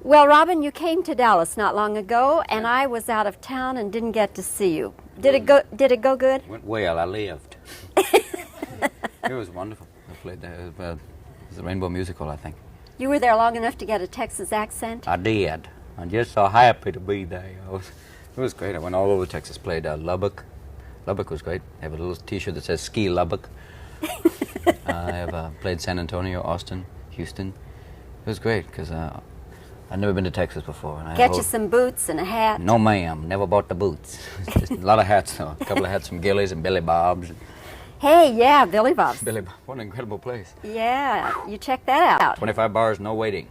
Well, Robin, you came to Dallas not long ago, and I was out of town and didn't get to see you. Did it go good? Went well. I lived. It was wonderful. I played there. It was the Rainbow Musical, I think. You were there long enough to get a Texas accent? I did. I'm just so happy to be there. It was great. I went all over Texas. Played Lubbock. Lubbock was great. I have a little T-shirt that says "Ski Lubbock." I have played San Antonio, Austin, Houston. It was great because I'd never been to Texas before. And Get you some boots and a hat? No, ma'am. Never bought the boots. Just a lot of hats, though. A couple of hats from Gillies and Billy Bob's. Hey, yeah, Billy Bob's. Billy Bob. What an incredible place. Yeah, you check that out. 25 bars, no waiting.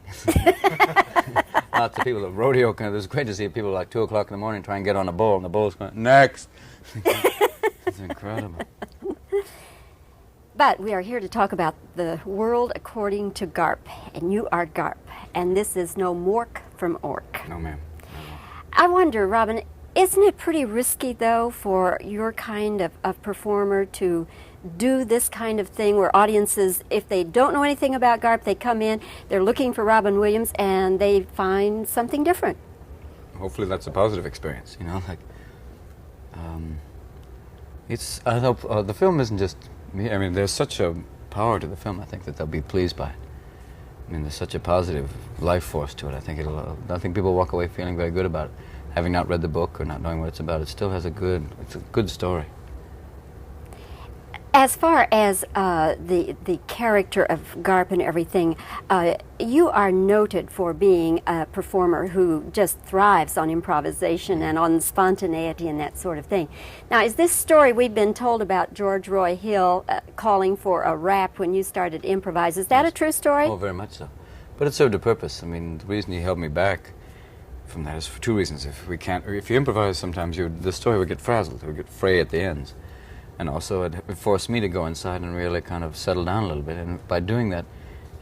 Lots of people. The rodeo, it was great to see people like 2 o'clock in the morning try and get on a bull, and the bull's going, next. It's incredible. But we are here to talk about the world according to Garp, and you are Garp, and this is no Mork from Ork. No, ma'am. I wonder, Robin, isn't it pretty risky, though, for your kind of performer to do this kind of thing where audiences, if they don't know anything about Garp, they come in, they're looking for Robin Williams, and they find something different? Hopefully that's a positive experience, like, I hope, the film isn't just me. I mean, there's such a power to the film, I think, that they'll be pleased by it. I mean, there's such a positive life force to it. I think people walk away feeling very good about it. Having not read the book or not knowing what it's about, it still has it's a good story. As far as the character of Garp and everything, you are noted for being a performer who just thrives on improvisation and on spontaneity and that sort of thing. Now, is this story we've been told about George Roy Hill calling for a rap when you started to improvise, is that a true story? Oh, very much so. But it served a purpose. I mean, the reason he held me back from that is for two reasons. If you improvise, sometimes the story would get frazzled, it would get fray at the ends. And also it forced me to go inside and really kind of settle down a little bit. And by doing that,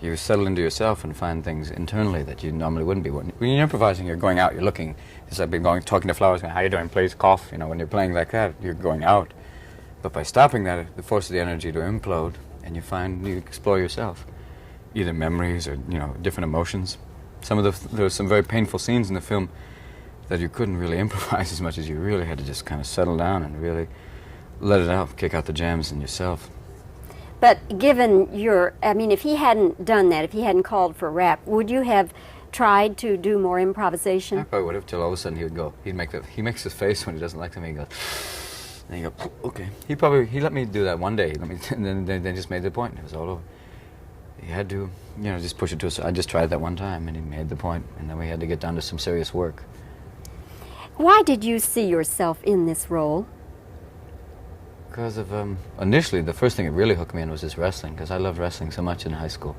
you settle into yourself and find things internally that you normally wouldn't be. When you're improvising, you're going out, you're looking. It's like talking to flowers, going, how you doing, please, cough. When you're playing like that, you're going out. But by stopping that, it forces the energy to implode, and you explore yourself. Either memories or, different emotions. There were some very painful scenes in the film that you couldn't really improvise as much as you really had to just kind of settle down and really let it out, kick out the jams in yourself. But given if he hadn't done that, if he hadn't called for rap, would you have tried to do more improvisation? I probably would have, till all of a sudden he makes his face when he doesn't like something, he goes, and you go, okay. He let me do that one day, and then they just made the point, it was all over. He had to, just push it to us. I just tried that one time, and he made the point, and then we had to get down to some serious work. Why did you see yourself in this role? Because of, initially, the first thing that really hooked me in was this wrestling, because I loved wrestling so much in high school.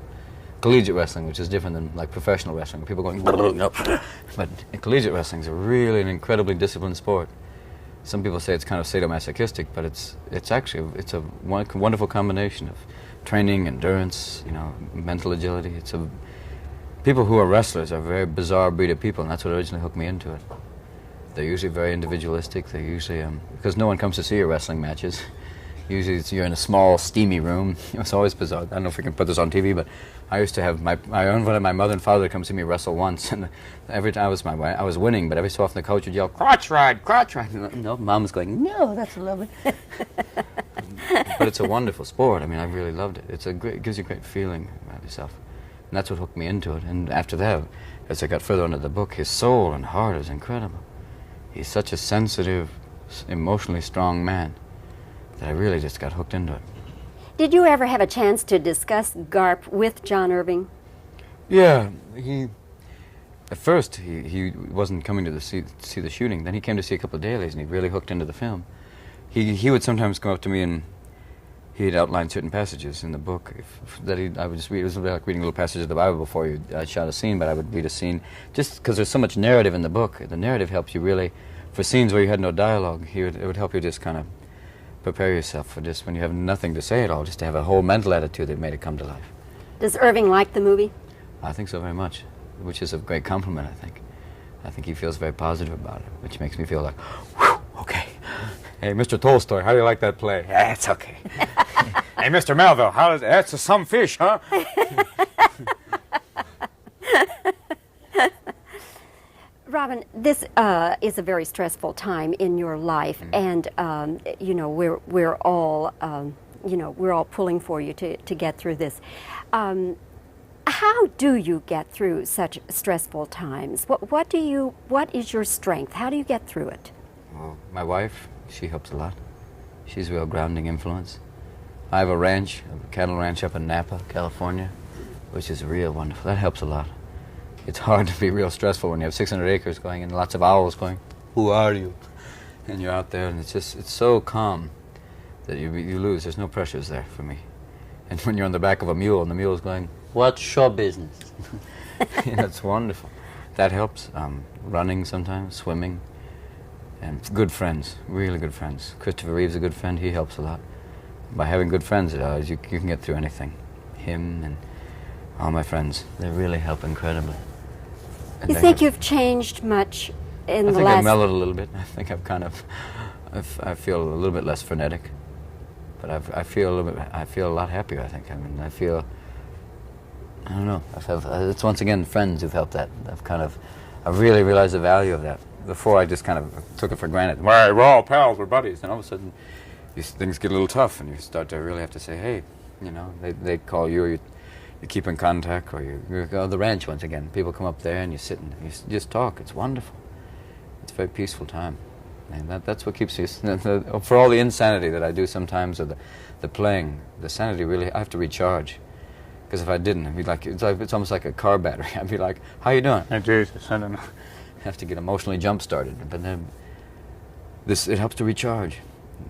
Collegiate wrestling, which is different than, like, professional wrestling, people going, nope. But collegiate wrestling is really an incredibly disciplined sport. Some people say it's kind of sadomasochistic, but it's actually a wonderful combination of training, endurance, mental agility. People who are wrestlers are a very bizarre breed of people, and that's what originally hooked me into it. They're usually very individualistic. They're usually, because no one comes to see your wrestling matches. Usually you're in a small, steamy room. It's always bizarre. I don't know if we can put this on TV, but I used to have my mother and father come see me wrestle once, and every time I was winning, but every so often the coach would yell, crotch ride, crotch ride. No, Mom's going, no, that's lovely. But it's a wonderful sport. I mean, I really loved it. It gives you a great feeling about yourself. And that's what hooked me into it. And after that, as I got further into the book, his soul and heart is incredible. He's such a sensitive, emotionally strong man that I really just got hooked into it. Did you ever have a chance to discuss Garp with John Irving? Yeah, at first he wasn't coming to see the shooting. Then he came to see a couple of dailies, and he really hooked into the film. He would sometimes come up to me, and he'd outline certain passages in the book I would just read. It was like reading a little passage of the Bible before you shot a scene, but I would read a scene just because there's so much narrative in the book. The narrative helps you really, for scenes where you had no dialogue, it would help you just kind of prepare yourself for just when you have nothing to say at all, just to have a whole mental attitude that made it come to life. Does Irving like the movie? I think so very much, which is a great compliment, I think. I think he feels very positive about it, which makes me feel like, whew, okay. Hey, Mr. Tolstoy, how do you like that play? Yeah, it's okay. Hey, Mr. Melville, that's some fish, huh? Robin, this is a very stressful time in your life, and you know we're all you know we're all pulling for you to get through this. How do you get through such stressful times? What is your strength? How do you get through it? Well, my wife, she helps a lot. She's a real grounding influence. I have a ranch, a cattle ranch up in Napa, California, which is real wonderful. That helps a lot. It's hard to be real stressful when you have 600 acres going and lots of owls going, "Who are you?" And you're out there, and it's so calm that you lose. There's no pressures there for me. And when you're on the back of a mule and the mule's going, "What's your business?" It's wonderful. That helps. Running sometimes, swimming, and good friends, really good friends. Christopher Reeve's a good friend. He helps a lot. By having good friends, you can get through anything. Him and all my friends, they really help incredibly. And You think you've changed much in the last... I think I've mellowed a little bit. I think I've kind of, I feel a little bit less frenetic, but I feel a lot happier. I think. I mean, I don't know. It's once again friends who've helped that. I've really realized the value of that. Before I just kind of took it for granted. We're all pals, we're buddies, and all of a sudden, these things get a little tough, and you start to really have to say, "Hey," you know, they call you, or you keep in contact, or you go to the ranch once again. People come up there and you sit and you just talk. It's wonderful. It's a very peaceful time. And that's what keeps you, for all the insanity that I do sometimes, or the playing, the sanity really, I have to recharge. Because if I didn't, it'd be like, it's almost like a car battery. I'd be like, "How you doing?" "Hey, Jesus, I don't know." I have to get emotionally jump-started. But then, it helps to recharge.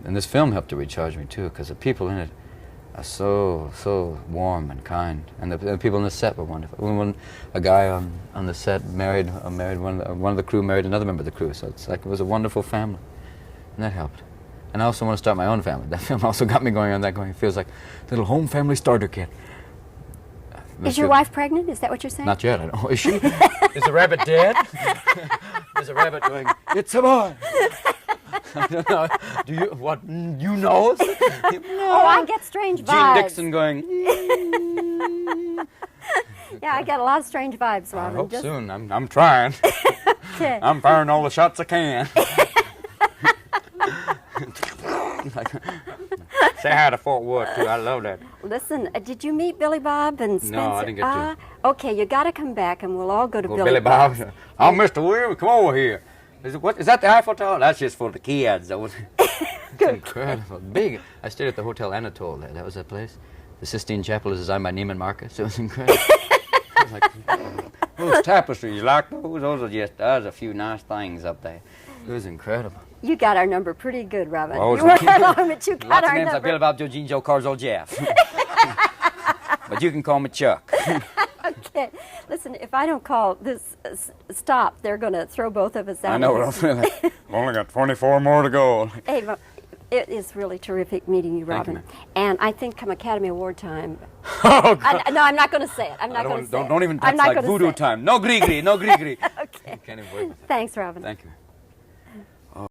And this film helped to recharge me too, because the people in it are so warm and kind, and the people on the set were wonderful. When a guy on the set married one of the crew married another member of the crew, so it's like it was a wonderful family, and that helped. And I also want to start my own family. That film also got me going on that. It feels like a little home family starter kit. Is your wife pregnant? Is that what you're saying? Not yet. I don't know. Is she? Is the rabbit dead? There's a rabbit going, "It's a boy." I don't know. Do you? What? You know? No. Oh, I get strange vibes. Gene Dixon going. Yeah, I get a lot of strange vibes, Robin. I hope soon. I'm trying. Okay. I'm firing all the shots I can. Say hi to Fort Worth too. I love that. Listen, did you meet Billy Bob and Spencer? No, I didn't get to. Okay, you got to come back, and we'll all go to Billy Bob's. Bob. Oh, Mr. Williams, come over here. Is that the Eiffel Tower? That's just for the kids. It's incredible. Big. I stayed at the Hotel Anatole there. That was that place. The Sistine Chapel is designed by Neiman Marcus. It was incredible. It was like, those tapestries, you like those? There's a few nice things up there. It was incredible. You got our number pretty good, Robin. Oh, you weren't alone, but you got lots our of names number. like Billy Bob, Joe, Gene, Joe, Carzo, Jeff. But you can call me Chuck. Okay. Listen, if I don't call this stop, they're going to throw both of us out. I know what I'm feeling. I've only got 24 more to go. Hey, it is really terrific meeting you, Robin. Thank you, and I think come Academy Award time... Oh, God. No, I'm not going to say it. I'm not going to say it. Don't even, I'm that's not like gonna voodoo say it. time. No gree-gree, no gree-gree. Okay. Can't even wait with that. Thanks, Robin. Thank you.